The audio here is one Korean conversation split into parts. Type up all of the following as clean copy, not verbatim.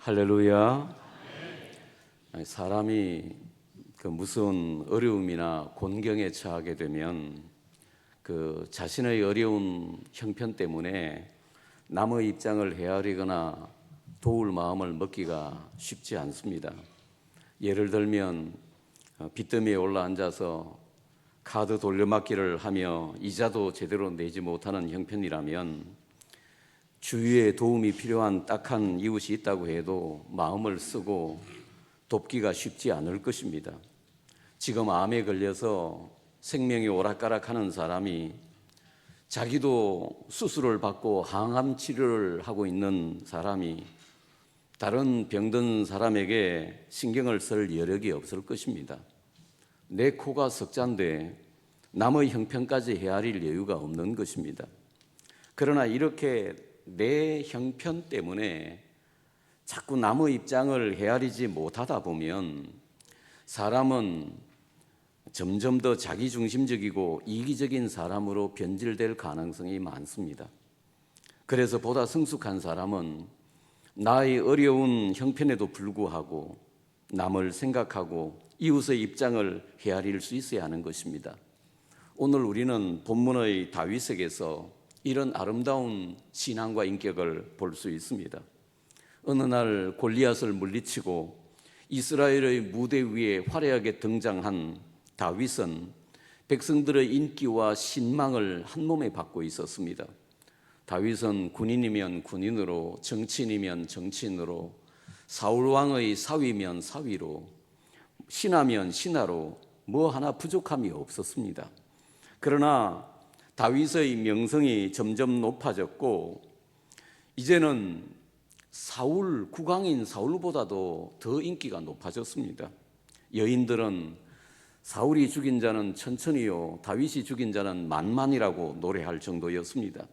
할렐루야. 사람이 무슨 어려움이나 곤경에 처하게 되면 자신의 어려운 형편 때문에 남의 입장을 헤아리거나 도울 마음을 먹기가 쉽지 않습니다. 예를 들면 빚더미에 올라앉아서 카드 돌려막기를 하며 이자도 제대로 내지 못하는 형편이라면 주위에 도움이 필요한 딱한 이웃이 있다고 해도 마음을 쓰고 돕기가 쉽지 않을 것입니다. 지금 암에 걸려서 생명이 오락가락하는 사람이 자기도 수술을 받고 항암 치료를 하고 있는 사람이 다른 병든 사람에게 신경을 쓸 여력이 없을 것입니다. 내 코가 석잔데 남의 형편까지 헤아릴 여유가 없는 것입니다. 그러나 이렇게 내 형편 때문에 자꾸 남의 입장을 헤아리지 못하다 보면 사람은 점점 더 자기중심적이고 이기적인 사람으로 변질될 가능성이 많습니다. 그래서 보다 성숙한 사람은 나의 어려운 형편에도 불구하고 남을 생각하고 이웃의 입장을 헤아릴 수 있어야 하는 것입니다. 오늘 우리는 본문의 다윗에게서 이런 아름다운 신앙과 인격을 볼 수 있습니다. 어느 날 골리앗을 물리치고 이스라엘의 무대 위에 화려하게 등장한 다윗은 백성들의 인기와 신망을 한 몸에 받고 있었습니다. 다윗은 군인이면 군인으로, 정치인이면 정치인으로, 사울왕의 사위면 사위로, 신하면 신하로 뭐 하나 부족함이 없었습니다. 그러나 다윗의 명성이 점점 높아졌고 이제는 국왕인 사울보다도 더 인기가 높아졌습니다. 여인들은 사울이 죽인 자는 천천히요 다윗이 죽인 자는 만만이라고 노래할 정도였습니다.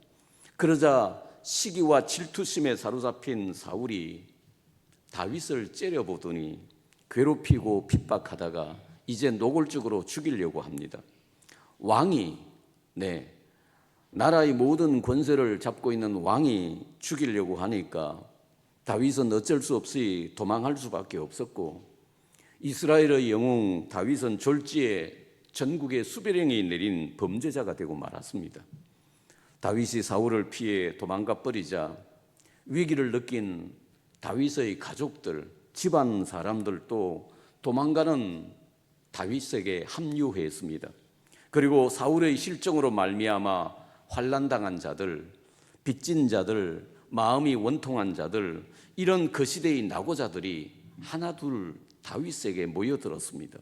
그러자 시기와 질투심에 사로잡힌 사울이 다윗을 째려보더니 괴롭히고 핍박하다가 이제 노골적으로 죽이려고 합니다. 왕이 나라의 모든 권세를 잡고 있는 왕이 죽이려고 하니까 다윗은 어쩔 수 없이 도망할 수밖에 없었고 이스라엘의 영웅 다윗은 졸지에 전국에 수배령이 내린 범죄자가 되고 말았습니다. 다윗이 사울을 피해 도망가 버리자 위기를 느낀 다윗의 가족들, 집안 사람들도 도망가는 다윗에게 합류했습니다. 그리고 사울의 실정으로 말미암아 환난당한 자들, 빚진 자들, 마음이 원통한 자들, 이런 그 시대의 낙오자들이 하나둘 다윗에게 모여들었습니다.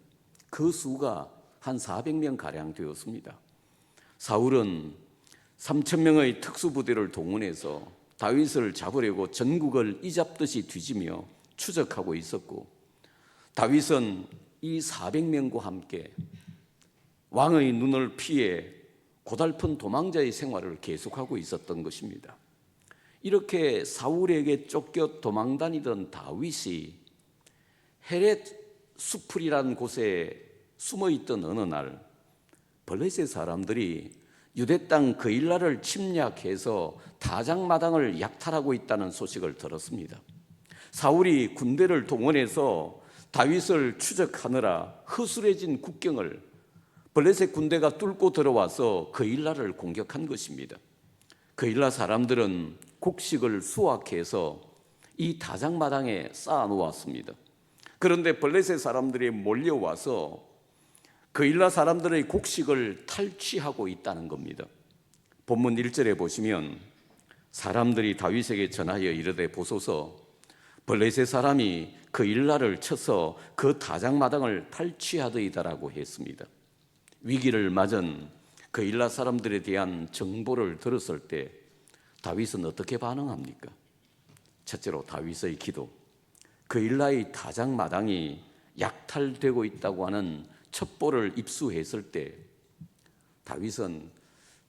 그 수가 한 400명 가량 되었습니다. 사울은 3,000명의 특수부대를 동원해서 다윗을 잡으려고 전국을 이잡듯이 뒤지며 추적하고 있었고 다윗은 이 400명과 함께 왕의 눈을 피해 고달픈 도망자의 생활을 계속하고 있었던 것입니다. 이렇게 사울에게 쫓겨 도망다니던 다윗이 헤렛 수풀이라는 곳에 숨어있던 어느 날 블레셋 사람들이 유대 땅 그일라를 침략해서 다장마당을 약탈하고 있다는 소식을 들었습니다. 사울이 군대를 동원해서 다윗을 추적하느라 허술해진 국경을 블레셋 군대가 뚫고 들어와서 그일라를 공격한 것입니다. 그일라 사람들은 곡식을 수확해서 이 다장마당에 쌓아 놓았습니다. 그런데 블레셋 사람들이 몰려와서 그일라 사람들의 곡식을 탈취하고 있다는 겁니다. 본문 1절에 보시면 사람들이 다윗에게 전하여 이르되 보소서 블레셋 사람이 그일라를 쳐서 그 다장마당을 탈취하더이다라고 했습니다. 위기를 맞은 그일라 사람들에 대한 정보를 들었을 때 다윗은 어떻게 반응합니까? 첫째로 다윗의 기도. 그일라의 다장마당이 약탈되고 있다고 하는 첩보를 입수했을 때 다윗은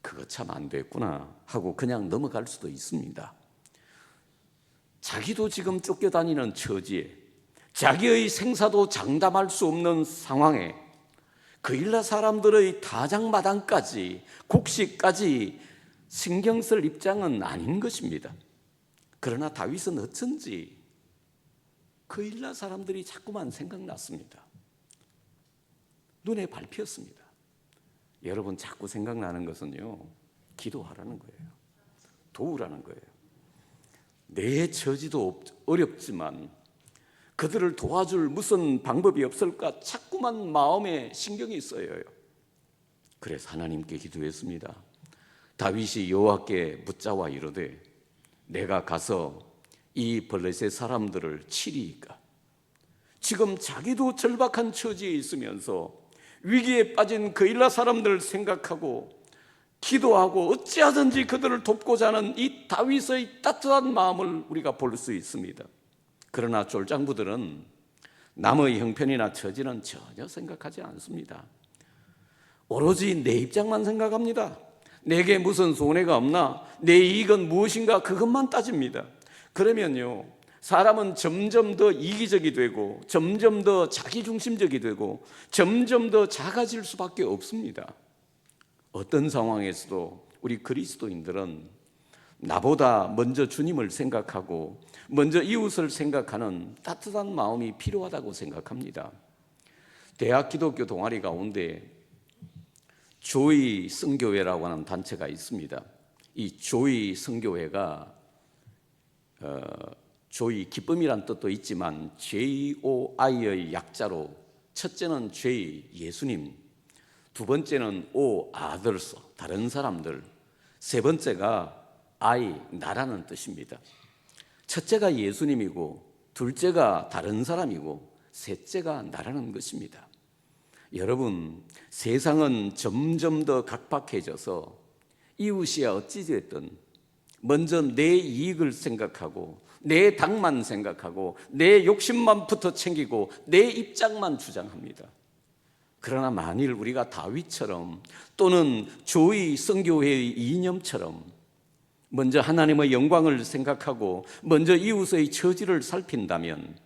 그거 참 안 됐구나 하고 그냥 넘어갈 수도 있습니다. 자기도 지금 쫓겨다니는 처지에 자기의 생사도 장담할 수 없는 상황에 그일라 사람들의 다장마당까지 곡식까지 신경 쓸 입장은 아닌 것입니다. 그러나 다윗은 어쩐지 그 일날 사람들이 자꾸만 생각났습니다. 눈에 밟혔습니다. 여러분, 자꾸 생각나는 것은요, 기도하라는 거예요. 도우라는 거예요. 내 처지도 어렵지만 그들을 도와줄 무슨 방법이 없을까 자꾸만 마음에 신경이 쓰여요. 그래서 하나님께 기도했습니다. 다윗이 여호와께 묻자와 이르되 내가 가서 이 블레셋 사람들을 치리이까. 지금 자기도 절박한 처지에 있으면서 위기에 빠진 그일라 사람들을 생각하고 기도하고 어찌하든지 그들을 돕고자 하는 이 다윗의 따뜻한 마음을 우리가 볼 수 있습니다. 그러나 쫄장부들은 남의 형편이나 처지는 전혀 생각하지 않습니다. 오로지 내 입장만 생각합니다. 내게 무슨 손해가 없나? 내 이익은 무엇인가? 그것만 따집니다. 그러면요, 사람은 점점 더 이기적이 되고 점점 더 자기중심적이 되고 점점 더 작아질 수밖에 없습니다. 어떤 상황에서도 우리 그리스도인들은 나보다 먼저 주님을 생각하고 먼저 이웃을 생각하는 따뜻한 마음이 필요하다고 생각합니다. 대학 기독교 동아리 가운데 조이 성교회라고 하는 단체가 있습니다. 이 조이 성교회가 조이 기쁨이란 뜻도 있지만 JOI의 약자로 첫째는 J 예수님, 두 번째는 O others 다른 사람들, 세 번째가 I 나라는 뜻입니다. 첫째가 예수님이고 둘째가 다른 사람이고 셋째가 나라는 것입니다. 여러분, 세상은 점점 더 각박해져서 이웃이야 어찌됐든 먼저 내 이익을 생각하고 내 당만 생각하고 내 욕심만 붙어 챙기고 내 입장만 주장합니다. 그러나 만일 우리가 다윗처럼 또는 조이 성교회의 이념처럼 먼저 하나님의 영광을 생각하고 먼저 이웃의 처지를 살핀다면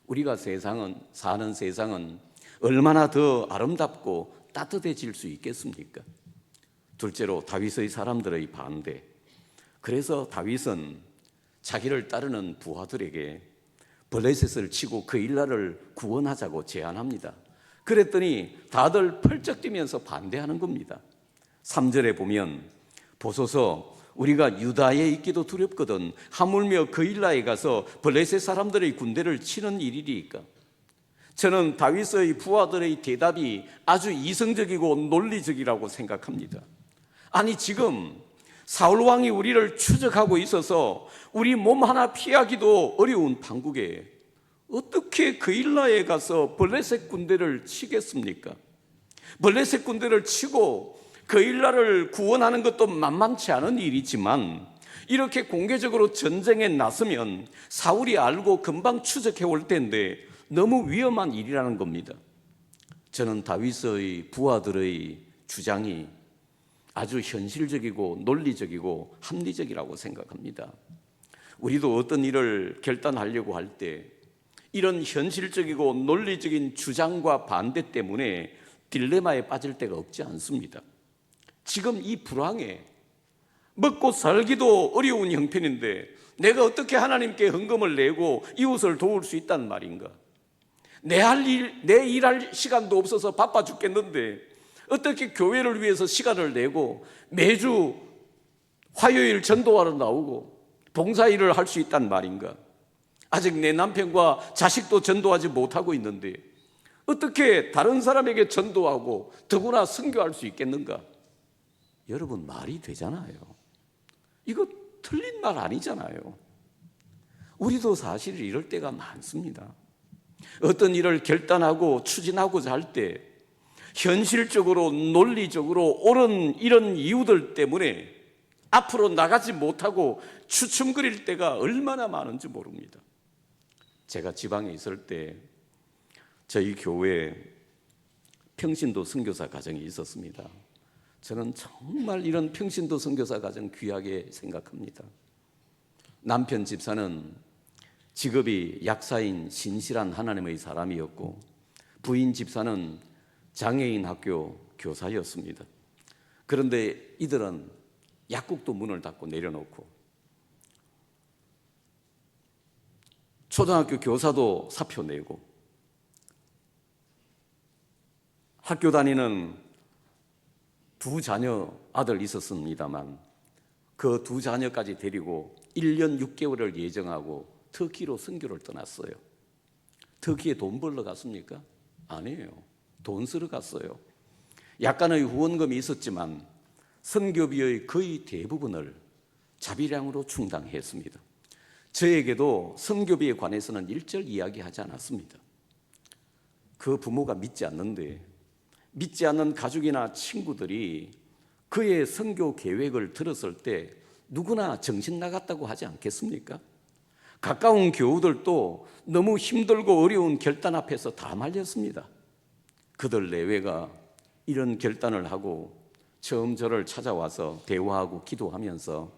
우리가 사는 세상은 얼마나 더 아름답고 따뜻해질 수 있겠습니까? 둘째로 다윗의 사람들의 반대. 그래서 다윗은 자기를 따르는 부하들에게 블레셋을 치고 그 일나라를 구원하자고 제안합니다. 그랬더니 다들 펄쩍 뛰면서 반대하는 겁니다. 3절에 보면 보소서 우리가 유다에 있기도 두렵거든 하물며 그 일나라에 가서 블레셋 사람들의 군대를 치는 일이리까. 저는 다윗의 부하들의 대답이 아주 이성적이고 논리적이라고 생각합니다. 아니 지금 사울 왕이 우리를 추적하고 있어서 우리 몸 하나 피하기도 어려운 판국에 어떻게 그 일나라에 가서 블레셋 군대를 치겠습니까? 블레셋 군대를 치고 그 일나라를 구원하는 것도 만만치 않은 일이지만 이렇게 공개적으로 전쟁에 나서면 사울이 알고 금방 추적해 올 텐데 너무 위험한 일이라는 겁니다. 저는 다윗의 부하들의 주장이 아주 현실적이고 논리적이고 합리적이라고 생각합니다. 우리도 어떤 일을 결단하려고 할 때 이런 현실적이고 논리적인 주장과 반대 때문에 딜레마에 빠질 때가 없지 않습니다. 지금 이 불황에 먹고 살기도 어려운 형편인데 내가 어떻게 하나님께 헌금을 내고 이웃을 도울 수 있단 말인가? 내 일할 시간도 없어서 바빠 죽겠는데 어떻게 교회를 위해서 시간을 내고 매주 화요일 전도하러 나오고 봉사일을 할 수 있단 말인가? 아직 내 남편과 자식도 전도하지 못하고 있는데 어떻게 다른 사람에게 전도하고 더구나 선교할 수 있겠는가? 여러분 말이 되잖아요. 이거 틀린 말 아니잖아요. 우리도 사실 이럴 때가 많습니다. 어떤 일을 결단하고 추진하고자 할 때 현실적으로 논리적으로 옳은 이런 이유들 때문에 앞으로 나가지 못하고 주춤거릴 때가 얼마나 많은지 모릅니다. 제가 지방에 있을 때 저희 교회에 평신도 선교사 가정이 있었습니다. 저는 정말 이런 평신도 선교사 가정 귀하게 생각합니다. 남편 집사는 직업이 약사인 신실한 하나님의 사람이었고 부인 집사는 장애인 학교 교사였습니다. 그런데 이들은 약국도 문을 닫고 내려놓고 초등학교 교사도 사표 내고 학교 다니는 두 자녀 아들 있었습니다만 그 두 자녀까지 데리고 1년 6개월을 예정하고 터키로 선교를 떠났어요. 터키에 돈 벌러 갔습니까? 아니에요. 돈 쓰러 갔어요. 약간의 후원금이 있었지만 선교비의 거의 대부분을 자비량으로 충당했습니다. 저에게도 선교비에 관해서는 일절 이야기하지 않았습니다. 그 부모가 믿지 않는데 믿지 않는 가족이나 친구들이 그의 선교 계획을 들었을 때 누구나 정신 나갔다고 하지 않겠습니까? 가까운 교우들도 너무 힘들고 어려운 결단 앞에서 다 말렸습니다. 그들 내외가 이런 결단을 하고 처음 저를 찾아와서 대화하고 기도하면서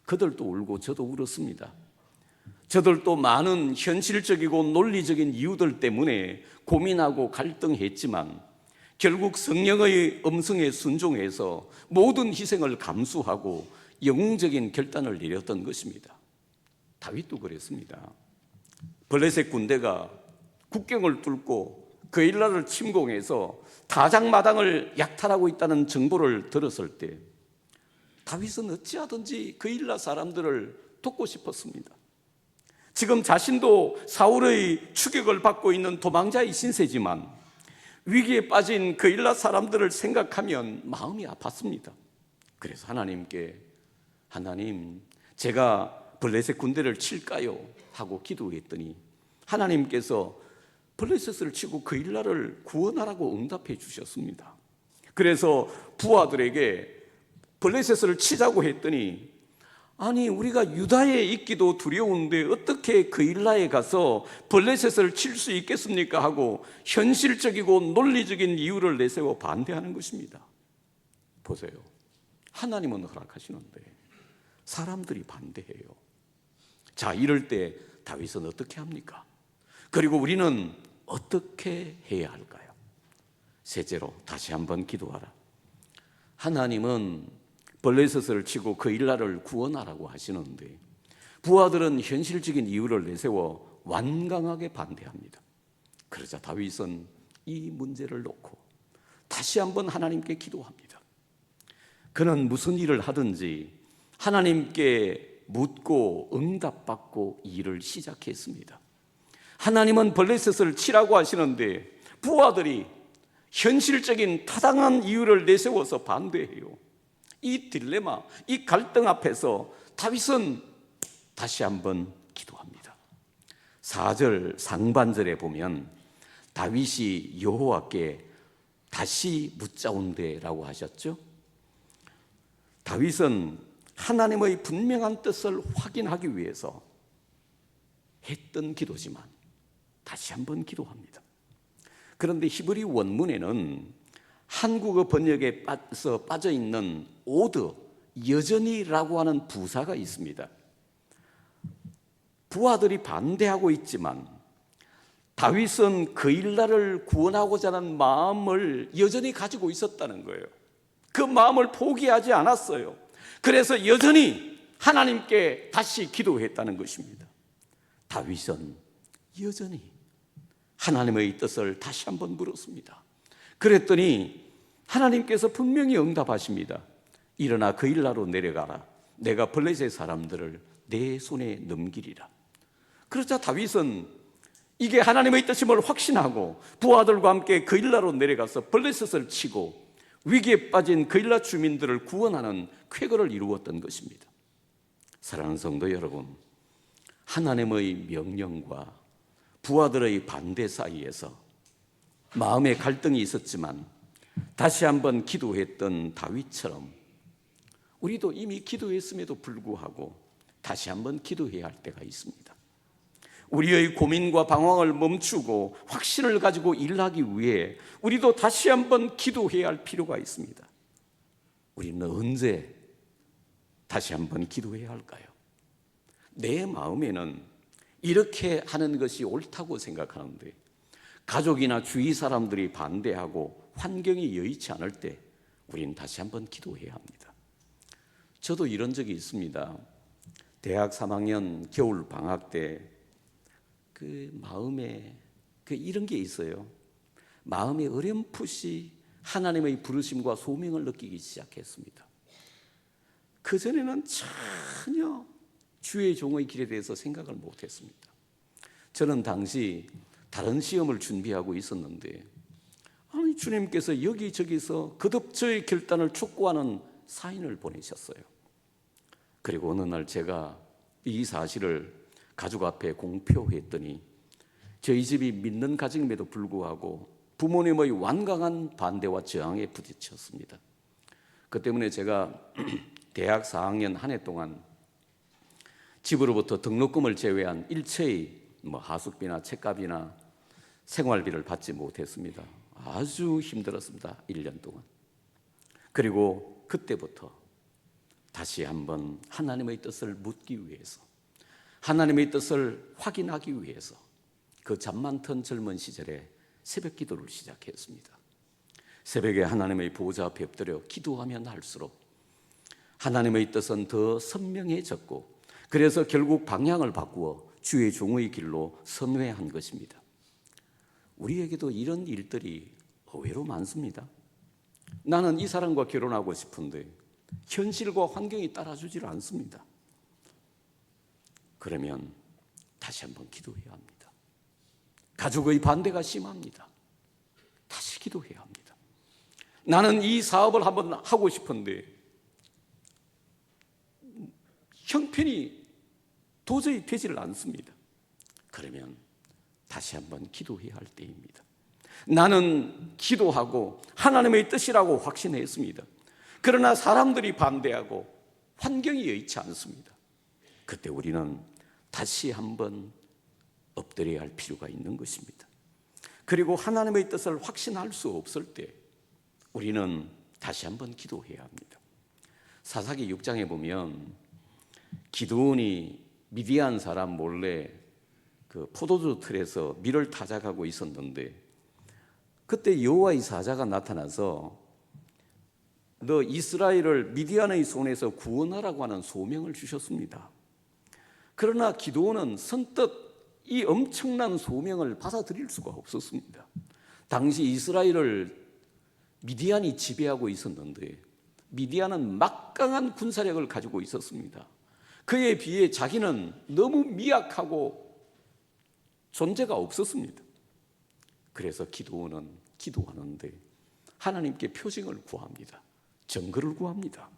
그들도 울고 저도 울었습니다. 저들도 많은 현실적이고 논리적인 이유들 때문에 고민하고 갈등했지만 결국 성령의 음성에 순종해서 모든 희생을 감수하고 영웅적인 결단을 내렸던 것입니다. 다윗도 그랬습니다. 블레셋 군대가 국경을 뚫고 그일라를 침공해서 다장마당을 약탈하고 있다는 정보를 들었을 때 다윗은 어찌하든지 그일라 사람들을 돕고 싶었습니다. 지금 자신도 사울의 추격을 받고 있는 도망자의 신세지만 위기에 빠진 그일라 사람들을 생각하면 마음이 아팠습니다. 그래서 하나님께 하나님, 제가 블레셋 군대를 칠까요? 하고 기도했더니 하나님께서 블레셋을 치고 그일라를 구원하라고 응답해 주셨습니다. 그래서 부하들에게 블레셋을 치자고 했더니 아니 우리가 유다에 있기도 두려운데 어떻게 그일라에 가서 블레셋을 칠 수 있겠습니까? 하고 현실적이고 논리적인 이유를 내세워 반대하는 것입니다. 보세요. 하나님은 허락하시는데 사람들이 반대해요. 자, 이럴 때 다윗은 어떻게 합니까? 그리고 우리는 어떻게 해야 할까요? 셋째로 다시 한번 기도하라. 하나님은 블레셋을 치고 그일라를 구원하라고 하시는데 부하들은 현실적인 이유를 내세워 완강하게 반대합니다. 그러자 다윗은 이 문제를 놓고 다시 한번 하나님께 기도합니다. 그는 무슨 일을 하든지 하나님께 묻고 응답받고 일을 시작했습니다. 하나님은 블레셋을 치라고 하시는데 부하들이 현실적인 타당한 이유를 내세워서 반대해요. 이 딜레마, 이 갈등 앞에서 다윗은 다시 한번 기도합니다. 4절 상반절에 보면 다윗이 여호와께 다시 묻자온대라고 하셨죠. 다윗은 하나님의 분명한 뜻을 확인하기 위해서 했던 기도지만 다시 한번 기도합니다. 그런데 히브리 원문에는 한국어 번역에 빠져 있는 오드, 여전히라고 하는 부사가 있습니다. 부하들이 반대하고 있지만 다윗은 그일라를 구원하고자 하는 마음을 여전히 가지고 있었다는 거예요. 그 마음을 포기하지 않았어요. 그래서 여전히 하나님께 다시 기도했다는 것입니다. 다윗은 여전히 하나님의 뜻을 다시 한번 물었습니다. 그랬더니 하나님께서 분명히 응답하십니다. 일어나 그일라로 내려가라. 내가 블레셋 사람들을 내 손에 넘기리라. 그러자 다윗은 이게 하나님의 뜻임을 확신하고 부하들과 함께 그일라로 내려가서 블레셋을 치고 위기에 빠진 그일라 주민들을 구원하는 쾌거를 이루었던 것입니다. 사랑하는 성도 여러분, 하나님의 명령과 부하들의 반대 사이에서 마음의 갈등이 있었지만 다시 한번 기도했던 다윗처럼 우리도 이미 기도했음에도 불구하고 다시 한번 기도해야 할 때가 있습니다. 우리의 고민과 방황을 멈추고 확신을 가지고 일하기 위해 우리도 다시 한번 기도해야 할 필요가 있습니다. 우리는 언제 다시 한번 기도해야 할까요? 내 마음에는 이렇게 하는 것이 옳다고 생각하는데 가족이나 주위 사람들이 반대하고 환경이 여의치 않을 때 우리는 다시 한번 기도해야 합니다. 저도 이런 적이 있습니다. 대학 3학년 겨울 방학 때 그 마음에 이런 게 있어요. 마음에 어렴풋이 하나님의 부르심과 소명을 느끼기 시작했습니다. 그전에는 전혀 주의 종의 길에 대해서 생각을 못했습니다. 저는 당시 다른 시험을 준비하고 있었는데 아니, 주님께서 여기저기서 거듭 저의 결단을 촉구하는 사인을 보내셨어요. 그리고 어느 날 제가 이 사실을 가족 앞에 공표했더니 저희 집이 믿는 가정임에도 불구하고 부모님의 완강한 반대와 저항에 부딪혔습니다. 그 때문에 제가 대학 4학년 한 해 동안 집으로부터 등록금을 제외한 일체의 하숙비나 책값이나 생활비를 받지 못했습니다. 아주 힘들었습니다. 1년 동안. 그리고 그때부터 다시 한번 하나님의 뜻을 묻기 위해서, 하나님의 뜻을 확인하기 위해서 그 잠 많던 젊은 시절에 새벽 기도를 시작했습니다. 새벽에 하나님의 보좌 앞에 엎드려 기도하면 할수록 하나님의 뜻은 더 선명해졌고, 그래서 결국 방향을 바꾸어 주의 종의 길로 선회한 것입니다. 우리에게도 이런 일들이 의외로 많습니다. 나는 이 사람과 결혼하고 싶은데 현실과 환경이 따라주질 않습니다. 그러면 다시 한번 기도해야 합니다. 가족의 반대가 심합니다. 다시 기도해야 합니다. 나는 이 사업을 한번 하고 싶은데 형편이 도저히 되지를 않습니다. 그러면 다시 한번 기도해야 할 때입니다. 나는 기도하고 하나님의 뜻이라고 확신했습니다. 그러나 사람들이 반대하고 환경이 여의치 않습니다. 그때 우리는 다시 한번 엎드려야 할 필요가 있는 것입니다. 그리고 하나님의 뜻을 확신할 수 없을 때 우리는 다시 한번 기도해야 합니다. 사사기 6장에 보면 기드온이 미디안 사람 몰래 그 포도주 틀에서 밀을 타작하고 있었는데 그때 여호와의 사자가 나타나서 너 이스라엘을 미디안의 손에서 구원하라고 하는 소명을 주셨습니다. 그러나 기드온은 선뜻 이 엄청난 소명을 받아들일 수가 없었습니다. 당시 이스라엘을 미디안이 지배하고 있었는데 미디안은 막강한 군사력을 가지고 있었습니다. 그에 비해 자기는 너무 미약하고 존재가 없었습니다. 그래서 기드온은 기도하는데 하나님께 표징을 구합니다. 증거를 구합니다.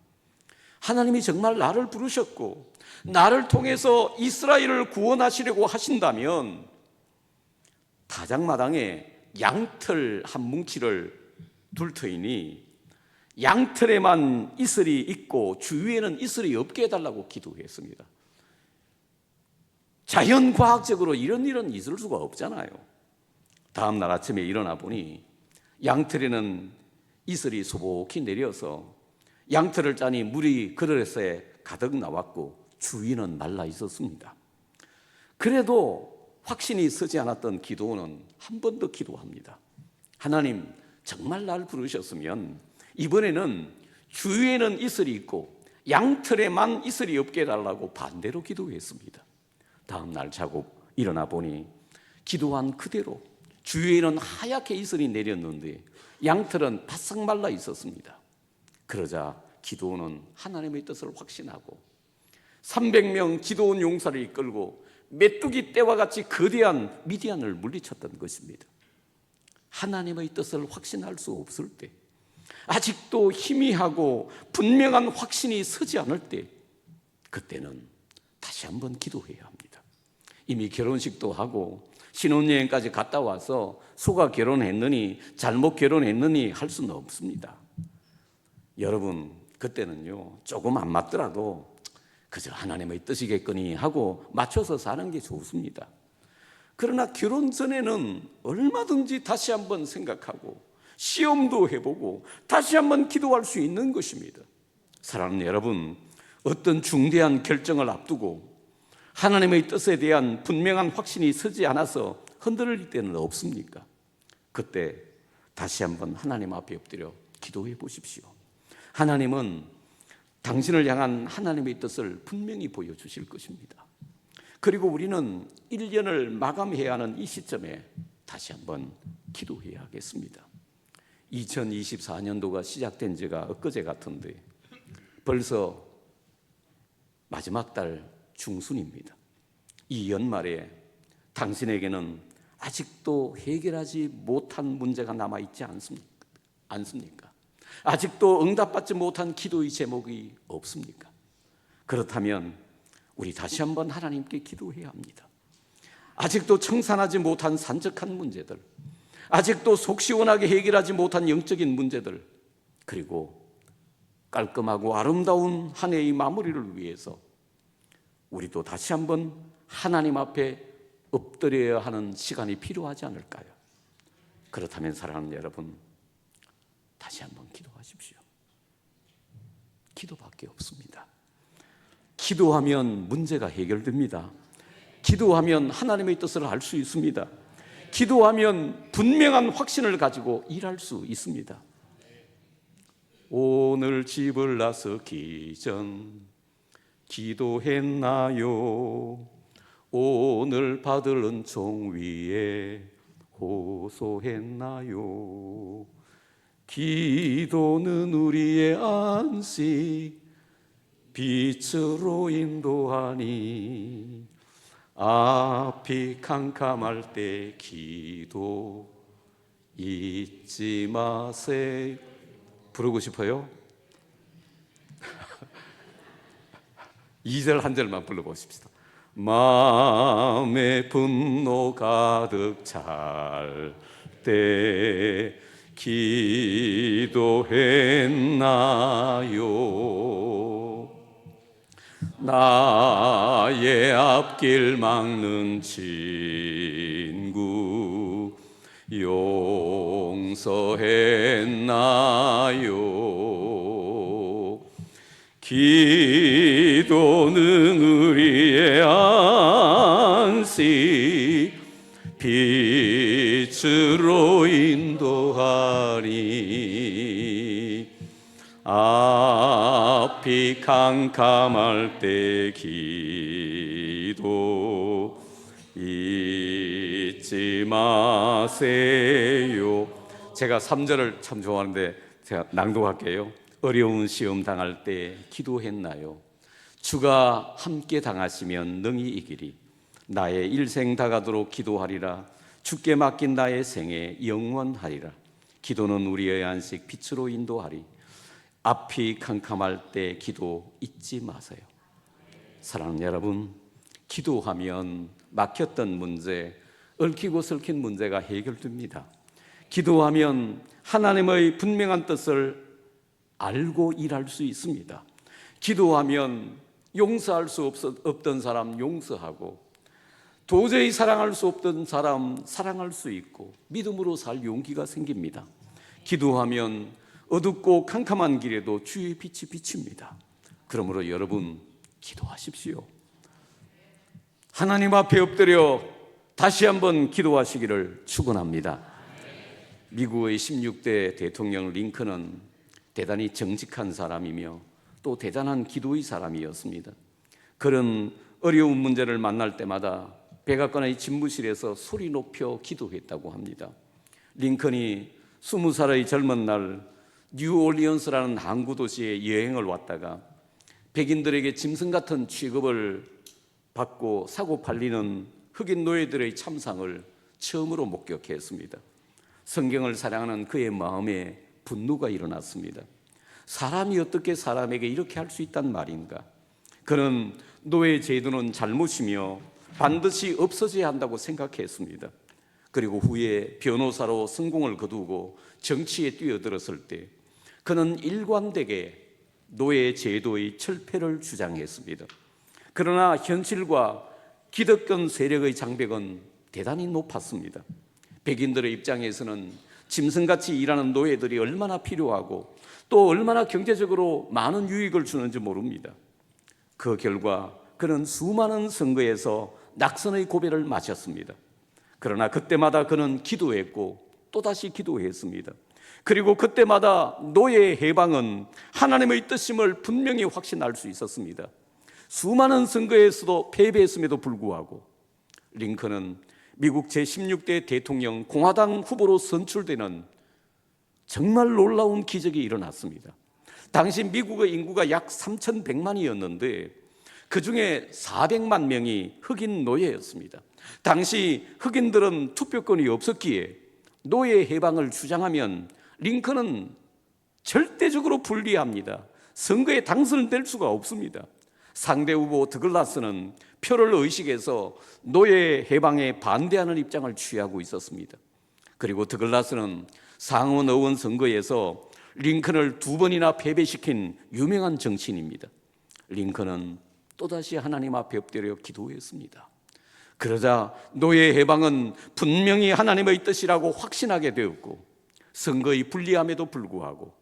하나님이 정말 나를 부르셨고 나를 통해서 이스라엘을 구원하시려고 하신다면 타작마당에 양털 한 뭉치를 둘 터이니 양털에만 이슬이 있고 주위에는 이슬이 없게 해달라고 기도했습니다. 자연과학적으로 이런 일은 있을 수가 없잖아요. 다음 날 아침에 일어나 보니 양털에는 이슬이 소복히 내려서 양털을 짜니 물이 그릇에 가득 나왔고 주위는 말라 있었습니다. 그래도 확신이 서지 않았던 기도는 한 번 더 기도합니다. 하나님, 정말 날 부르셨으면 이번에는 주위에는 이슬이 있고 양털에만 이슬이 없게 해달라고 반대로 기도했습니다. 다음 날 자고 일어나 보니 기도한 그대로 주위에는 하얗게 이슬이 내렸는데 양털은 바싹 말라 있었습니다. 그러자 기드온은 하나님의 뜻을 확신하고 300명 기드온 용사를 이끌고 메뚜기 떼와 같이 거대한 미디안을 물리쳤던 것입니다. 하나님의 뜻을 확신할 수 없을 때, 아직도 희미하고 분명한 확신이 서지 않을 때, 그때는 다시 한번 기도해야 합니다. 이미 결혼식도 하고 신혼여행까지 갔다 와서 소가 결혼했느니 잘못 결혼했느니 할 수는 없습니다. 여러분, 그때는요 조금 안 맞더라도 그저 하나님의 뜻이겠거니 하고 맞춰서 사는 게 좋습니다. 그러나 결혼 전에는 얼마든지 다시 한번 생각하고 시험도 해보고 다시 한번 기도할 수 있는 것입니다. 사랑하는 여러분, 어떤 중대한 결정을 앞두고 하나님의 뜻에 대한 분명한 확신이 서지 않아서 흔들릴 때는 없습니까? 그때 다시 한번 하나님 앞에 엎드려 기도해 보십시오. 하나님은 당신을 향한 하나님의 뜻을 분명히 보여주실 것입니다. 그리고 우리는 1년을 마감해야 하는 이 시점에 다시 한번 기도해야 하겠습니다. 2024년도가 시작된 지가 엊그제 같은데 벌써 마지막 달 중순입니다. 이 연말에 당신에게는 아직도 해결하지 못한 문제가 남아있지 않습니까? 아직도 응답받지 못한 기도의 제목이 없습니까? 그렇다면 우리 다시 한번 하나님께 기도해야 합니다. 아직도 청산하지 못한 산적한 문제들, 아직도 속 시원하게 해결하지 못한 영적인 문제들, 그리고 깔끔하고 아름다운 한 해의 마무리를 위해서 우리도 다시 한번 하나님 앞에 엎드려야 하는 시간이 필요하지 않을까요? 그렇다면 사랑하는 여러분, 다시 한번 기도하십시오. 기도밖에 없습니다. 기도하면 문제가 해결됩니다. 기도하면 하나님의 뜻을 알 수 있습니다. 기도하면 분명한 확신을 가지고 일할 수 있습니다. 오늘 집을 나서기 전 기도했나요? 오늘 받을 은총 위에 호소했나요? 기도는 우리의 안식, 빛으로 인도하니 앞이 캄캄할 때 기도 잊지 마세요. 부르고 싶어요? 2절 한 절만 불러보십시다. 마음에 분노 가득 찰 때 기도했나요? 나의 앞길 막는 친구 용서했나요? 기도는 우리의 안식, 빛으로 인도하니 앞이 캄캄할 때 기도 잊지 마세요. 제가 3절을 참 좋아하는데 제가 낭독할게요. 어려운 시험 당할 때 기도했나요? 주가 함께 당하시면 능히 이기리. 나의 일생 다가도록 기도하리라. 주께 맡긴 나의 생애 영원하리라. 기도는 우리의 안식, 빛으로 인도하리. 앞이 캄캄할 때 기도 잊지 마세요. 사랑하는 여러분, 기도하면 막혔던 문제, 얽히고 설킨 문제가 해결됩니다. 기도하면 하나님의 분명한 뜻을 알고 일할 수 있습니다. 기도하면 용서할 수 없던 사람 용서하고, 도저히 사랑할 수 없던 사람 사랑할 수 있고, 믿음으로 살 용기가 생깁니다. 기도하면 어둡고 캄캄한 길에도 주의 빛이 비칩니다. 그러므로 여러분, 기도하십시오. 하나님 앞에 엎드려 다시 한번 기도하시기를 축원합니다. 미국의 16대 대통령 링컨은 대단히 정직한 사람이며 또 대단한 기도의 사람이었습니다. 그런 어려운 문제를 만날 때마다 백악관의 집무실에서 소리 높여 기도했다고 합니다. 링컨이 20살의 젊은 날 뉴올리언스라는 항구 도시에 여행을 왔다가 백인들에게 짐승 같은 취급을 받고 사고 팔리는 흑인 노예들의 참상을 처음으로 목격했습니다. 성경을 사랑하는 그의 마음에 분노가 일어났습니다. 사람이 어떻게 사람에게 이렇게 할 수 있단 말인가? 그는 노예 제도는 잘못이며 반드시 없어져야 한다고 생각했습니다. 그리고 후에 변호사로 성공을 거두고 정치에 뛰어들었을 때 그는 일관되게 노예 제도의 철폐를 주장했습니다. 그러나 현실과 기득권 세력의 장벽은 대단히 높았습니다. 백인들의 입장에서는 짐승같이 일하는 노예들이 얼마나 필요하고 또 얼마나 경제적으로 많은 유익을 주는지 모릅니다. 그 결과 그는 수많은 선거에서 낙선의 고배를 마셨습니다. 그러나 그때마다 그는 기도했고 또다시 기도했습니다. 그리고 그때마다 노예의 해방은 하나님의 뜻임을 분명히 확신할 수 있었습니다. 수많은 선거에서도 패배했음에도 불구하고 링컨은 미국 제16대 대통령 공화당 후보로 선출되는 정말 놀라운 기적이 일어났습니다. 당시 미국의 인구가 약 3,100만이었는데 그중에 400만 명이 흑인 노예였습니다. 당시 흑인들은 투표권이 없었기에 노예 해방을 주장하면 링컨은 절대적으로 불리합니다. 선거에 당선될 수가 없습니다. 상대 후보 드글라스는 표를 의식해서 노예 해방에 반대하는 입장을 취하고 있었습니다. 그리고 드글라스는 상원 의원 선거에서 링컨을 2번이나 패배시킨 유명한 정치인입니다. 링컨은 또다시 하나님 앞에 엎드려 기도했습니다. 그러자 노예 해방은 분명히 하나님의 뜻이라고 확신하게 되었고 선거의 불리함에도 불구하고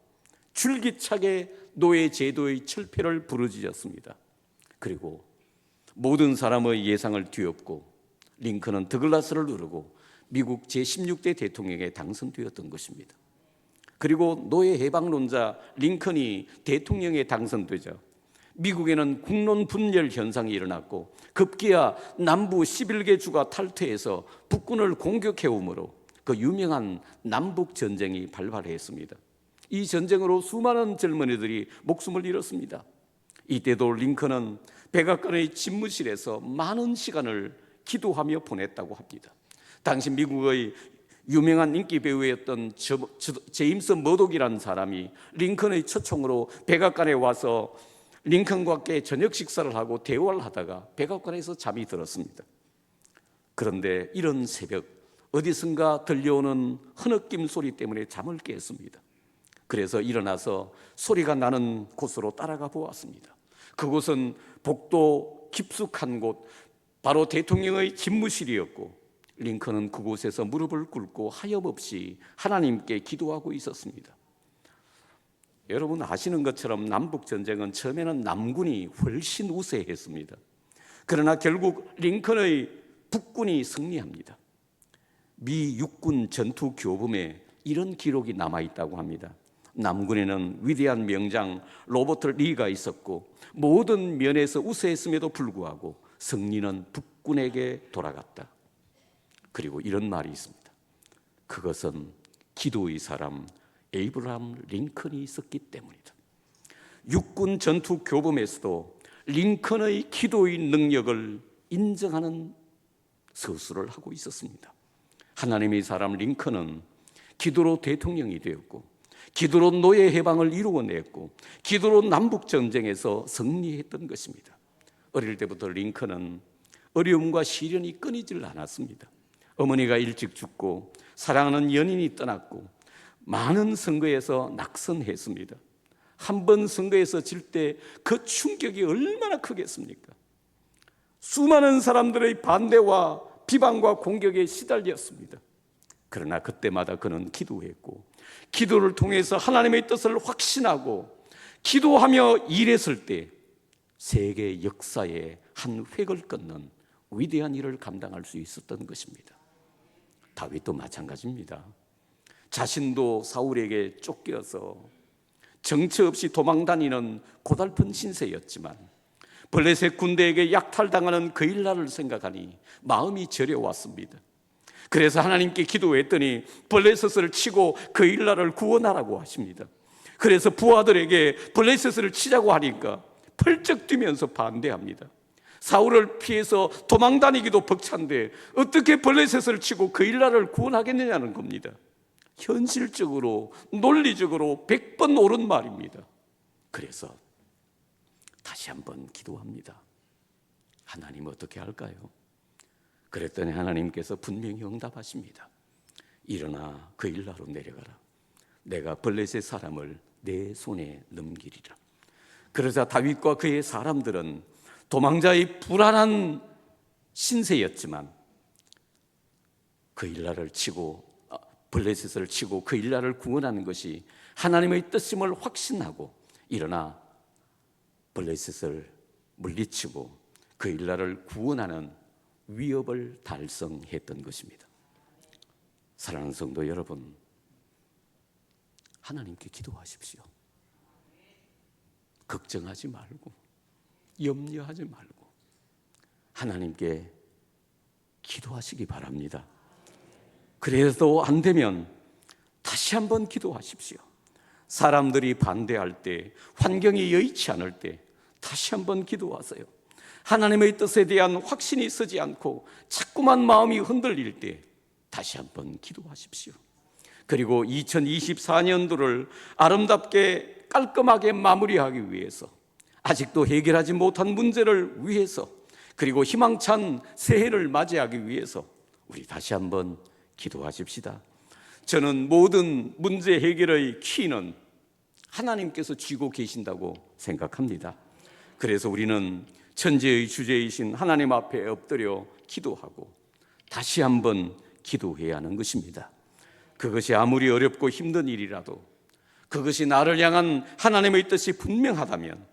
줄기차게 노예 제도의 철폐를 부르짖었습니다. 그리고 모든 사람의 예상을 뒤엎고 링컨은 드글라스를 누르고 미국 제16대 대통령에 당선되었던 것입니다. 그리고 노예 해방론자 링컨이 대통령에 당선되자 미국에는 국론 분열 현상이 일어났고 급기야 남부 11개 주가 탈퇴해서 북군을 공격해오므로 그 유명한 남북 전쟁이 발발했습니다. 이 전쟁으로 수많은 젊은이들이 목숨을 잃었습니다. 이때도 링컨은 백악관의 집무실에서 많은 시간을 기도하며 보냈다고 합니다. 당시 미국의 유명한 인기 배우였던 제임스 머독이라는 사람이 링컨의 초청으로 백악관에 와서 링컨과 함께 저녁 식사를 하고 대화를 하다가 백악관에서 잠이 들었습니다. 그런데 이런 새벽 어디선가 들려오는 흐느낌 소리 때문에 잠을 깼습니다. 그래서 일어나서 소리가 나는 곳으로 따라가 보았습니다. 그곳은 복도 깊숙한 곳, 바로 대통령의 집무실이었고 링컨은 그곳에서 무릎을 꿇고 하염없이 하나님께 기도하고 있었습니다. 여러분 아시는 것처럼 남북전쟁은 처음에는 남군이 훨씬 우세했습니다. 그러나 결국 링컨의 북군이 승리합니다. 미 육군 전투 교범에 이런 기록이 남아있다고 합니다. 남군에는 위대한 명장 로버트 리가 있었고 모든 면에서 우세했음에도 불구하고 승리는 북군에게 돌아갔다. 그리고 이런 말이 있습니다. 그것은 기도의 사람 에이브라함 링컨이 있었기 때문이다. 육군 전투 교범에서도 링컨의 기도의 능력을 인정하는 서술을 하고 있었습니다. 하나님의 사람 링컨은 기도로 대통령이 되었고 기도로 노예 해방을 이루어냈고 기도로 남북전쟁에서 승리했던 것입니다. 어릴 때부터 링컨은 어려움과 시련이 끊이질 않았습니다. 어머니가 일찍 죽고 사랑하는 연인이 떠났고 많은 선거에서 낙선했습니다. 한 번 선거에서 질 때 그 충격이 얼마나 크겠습니까? 수많은 사람들의 반대와 비방과 공격에 시달렸습니다. 그러나 그때마다 그는 기도했고 기도를 통해서 하나님의 뜻을 확신하고 기도하며 일했을 때 세계 역사의 한 획을 끊는 위대한 일을 감당할 수 있었던 것입니다. 다윗도 마찬가지입니다. 자신도 사울에게 쫓겨서 정처 없이 도망다니는 고달픈 신세였지만 블레셋 군대에게 약탈당하는 그 일날을 생각하니 마음이 저려왔습니다. 그래서 하나님께 기도했더니 블레셋을 치고 그 일날을 구원하라고 하십니다. 그래서 부하들에게 블레셋을 치자고 하니까 펄쩍 뛰면서 반대합니다. 사울을 피해서 도망다니기도 벅찬데 어떻게 블레셋을 치고 그 일날을 구원하겠느냐는 겁니다. 현실적으로 논리적으로 100번 옳은 말입니다. 그래서 다시 한번 기도합니다. 하나님 어떻게 할까요? 그랬더니 하나님께서 분명히 응답하십니다. 일어나 그 일나로 내려가라. 내가 블레셋 사람을 내 손에 넘기리라. 그러자 다윗과 그의 사람들은 도망자의 불안한 신세였지만 그 일날을 치고 블레셋을 치고 그 일날을 구원하는 것이 하나님의 뜻임을 확신하고 일어나 블레셋을 물리치고 그 일날을 구원하는 위협을 달성했던 것입니다. 사랑하는 성도 여러분, 하나님께 기도하십시오. 걱정하지 말고 염려하지 말고 하나님께 기도하시기 바랍니다. 그래도 안 되면 다시 한번 기도하십시오. 사람들이 반대할 때, 환경이 여의치 않을 때 다시 한번 기도하세요. 하나님의 뜻에 대한 확신이 서지 않고 자꾸만 마음이 흔들릴 때 다시 한번 기도하십시오. 그리고 2024년도를 아름답게 깔끔하게 마무리하기 위해서, 아직도 해결하지 못한 문제를 위해서, 그리고 희망찬 새해를 맞이하기 위해서 우리 다시 한번 기도하십시다. 저는 모든 문제 해결의 키는 하나님께서 쥐고 계신다고 생각합니다. 그래서 우리는 천지의 주제이신 하나님 앞에 엎드려 기도하고 다시 한번 기도해야 하는 것입니다. 그것이 아무리 어렵고 힘든 일이라도, 그것이 나를 향한 하나님의 뜻이 분명하다면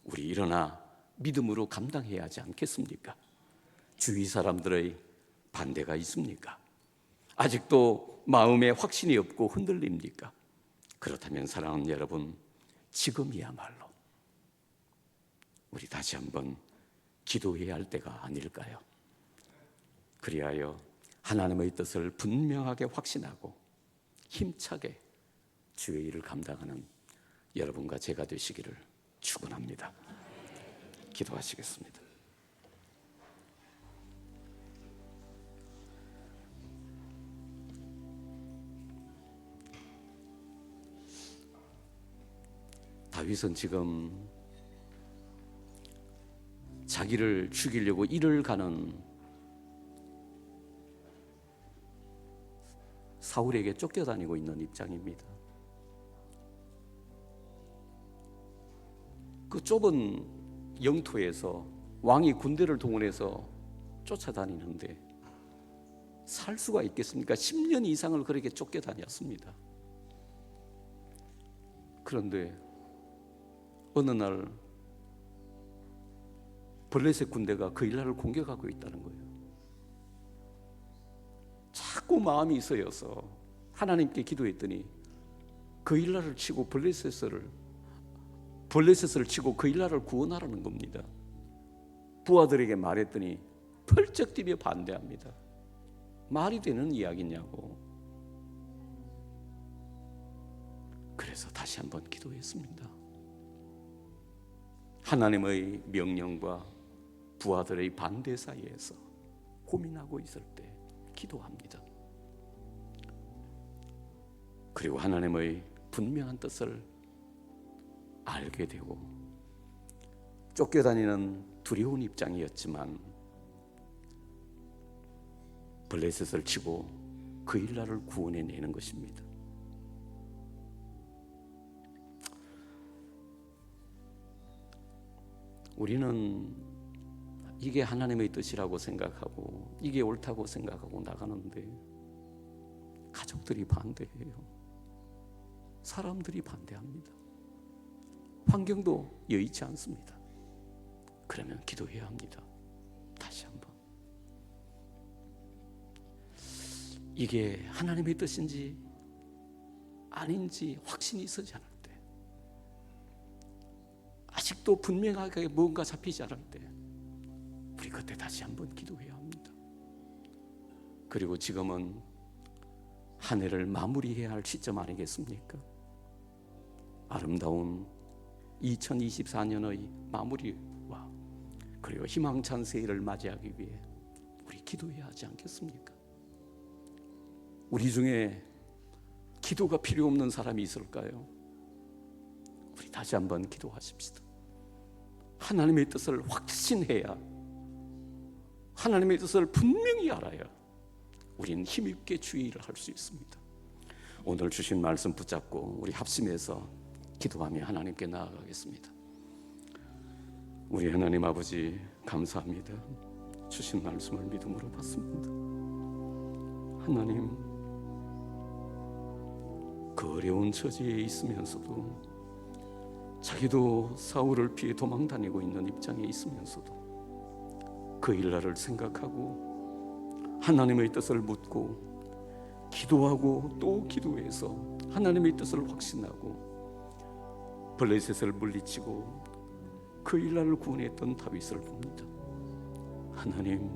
우리 일어나 믿음으로 감당해야 하지 않겠습니까? 주위 사람들의 반대가 있습니까? 아직도 마음에 확신이 없고 흔들립니까? 그렇다면 사랑하는 여러분, 지금이야말로 우리 다시 한번 기도해야 할 때가 아닐까요? 그리하여 하나님의 뜻을 분명하게 확신하고 힘차게 주의 일을 감당하는 여러분과 제가 되시기를 축원합니다. 기도하시겠습니다. 다윗은 지금 자기를 죽이려고 이를 가는 사울에게 쫓겨다니고 있는 입장입니다. 그 좁은 영토에서 왕이 군대를 동원해서 쫓아다니는데 살 수가 있겠습니까? 10년 이상을 그렇게 쫓겨다녔습니다. 그런데 어느 날 블레셋 군대가 그 일라를 공격하고 있다는 거예요. 자꾸 마음이 쓰여서 하나님께 기도했더니 그 일라를 치고 블레셋을 치고 그 일라를 구원하라는 겁니다. 부하들에게 말했더니 펄쩍 뛰며 반대합니다. 말이 되는 이야기냐고. 그래서 다시 한번 기도했습니다. 하나님의 명령과 부하들의 반대 사이에서 고민하고 있을 때 기도합니다. 그리고 하나님의 분명한 뜻을 알게 되고 쫓겨다니는 두려운 입장이었지만 블레셋을 치고 그 일라를 구원해내는 것입니다. 우리는 이게 하나님의 뜻이라고 생각하고 이게 옳다고 생각하고 나가는데 가족들이 반대해요. 사람들이 반대합니다. 환경도 여의치 않습니다. 그러면 기도해야 합니다. 다시 한번. 이게 하나님의 뜻인지 아닌지 확신이 서지 않을 때, 아직도 분명하게 뭔가 잡히지 않을 때 우리 그때 다시 한번 기도해야 합니다. 그리고 지금은 한 해를 마무리해야 할 시점 아니겠습니까? 아름다운 2024년의 마무리와 그리고 희망찬 새해를 맞이하기 위해 우리 기도해야 하지 않겠습니까? 우리 중에 기도가 필요 없는 사람이 있을까요? 우리 다시 한번 기도하십시다. 하나님의 뜻을 확신해야, 하나님의 뜻을 분명히 알아야 우리는 힘있게 주의 일을 할 수 있습니다. 오늘 주신 말씀 붙잡고 우리 합심해서 기도하며 하나님께 나아가겠습니다. 우리 하나님 아버지 감사합니다. 주신 말씀을 믿음으로 받습니다. 하나님, 그 어려운 처지에 있으면서도 자기도 사울을 피해 도망다니고 있는 입장에 있으면서도 그 일날을 생각하고 하나님의 뜻을 묻고 기도하고 또 기도해서 하나님의 뜻을 확신하고 블레셋을 물리치고 그 일날을 구원했던 다윗을 봅니다. 하나님,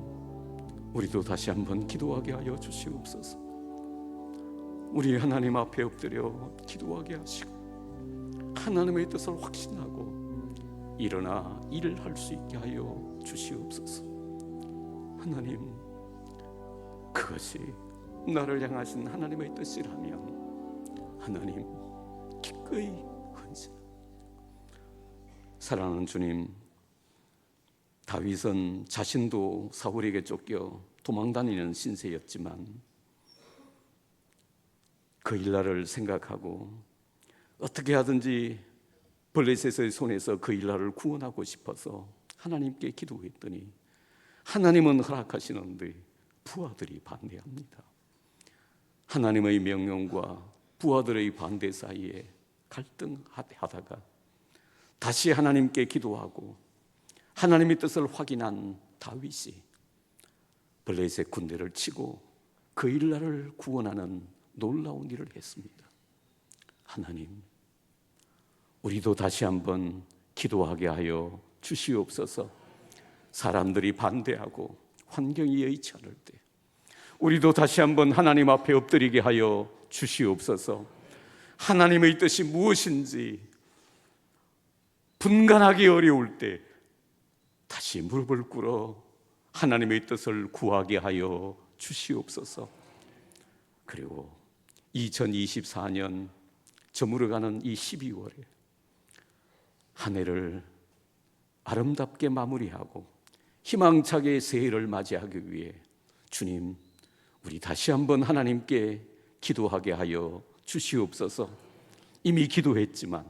우리도 다시 한번 기도하게 하여 주시옵소서. 우리 하나님 앞에 엎드려 기도하게 하시고 하나님의 뜻을 확신하고 일어나 일을 할 수 있게 하여 주시옵소서. 하나님, 그것이 나를 향하신 하나님의 뜻이라면 하나님 기꺼이 헌신합니다. 사랑하는 주님, 다윗은 자신도 사울에게 쫓겨 도망다니는 신세였지만 그 일날을 생각하고 어떻게 하든지 블레셋의 손에서 그 일날을 구원하고 싶어서 하나님께 기도했더니 하나님은 허락하시는데 부하들이 반대합니다. 하나님의 명령과 부하들의 반대 사이에 갈등하다가 다시 하나님께 기도하고 하나님의 뜻을 확인한 다윗이 블레셋 군대를 치고 그 일날을 구원하는 놀라운 일을 했습니다. 하나님, 우리도 다시 한번 기도하게 하여 주시옵소서. 사람들이 반대하고 환경이 여의치 않을 때 우리도 다시 한번 하나님 앞에 엎드리게 하여 주시옵소서. 하나님의 뜻이 무엇인지 분간하기 어려울 때 다시 무릎을 꿇어 하나님의 뜻을 구하게 하여 주시옵소서. 그리고 2024년 저물어가는 이 12월에 한 해를 아름답게 마무리하고 희망차게 새해를 맞이하기 위해 주님, 우리 다시 한번 하나님께 기도하게 하여 주시옵소서. 이미 기도했지만,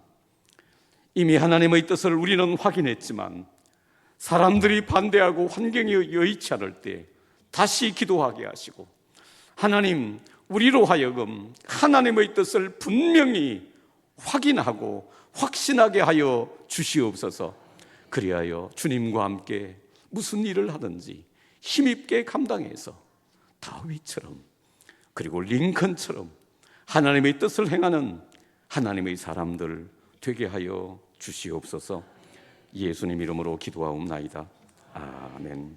이미 하나님의 뜻을 우리는 확인했지만 사람들이 반대하고 환경이 여의치 않을 때 다시 기도하게 하시고 하나님, 우리로 하여금 하나님의 뜻을 분명히 확인하고 확신하게 하여 주시옵소서. 그리하여 주님과 함께 무슨 일을 하든지 힘있게 감당해서 다윗처럼 그리고 링컨처럼 하나님의 뜻을 행하는 하나님의 사람들 되게 하여 주시옵소서. 예수님 이름으로 기도하옵나이다. 아멘.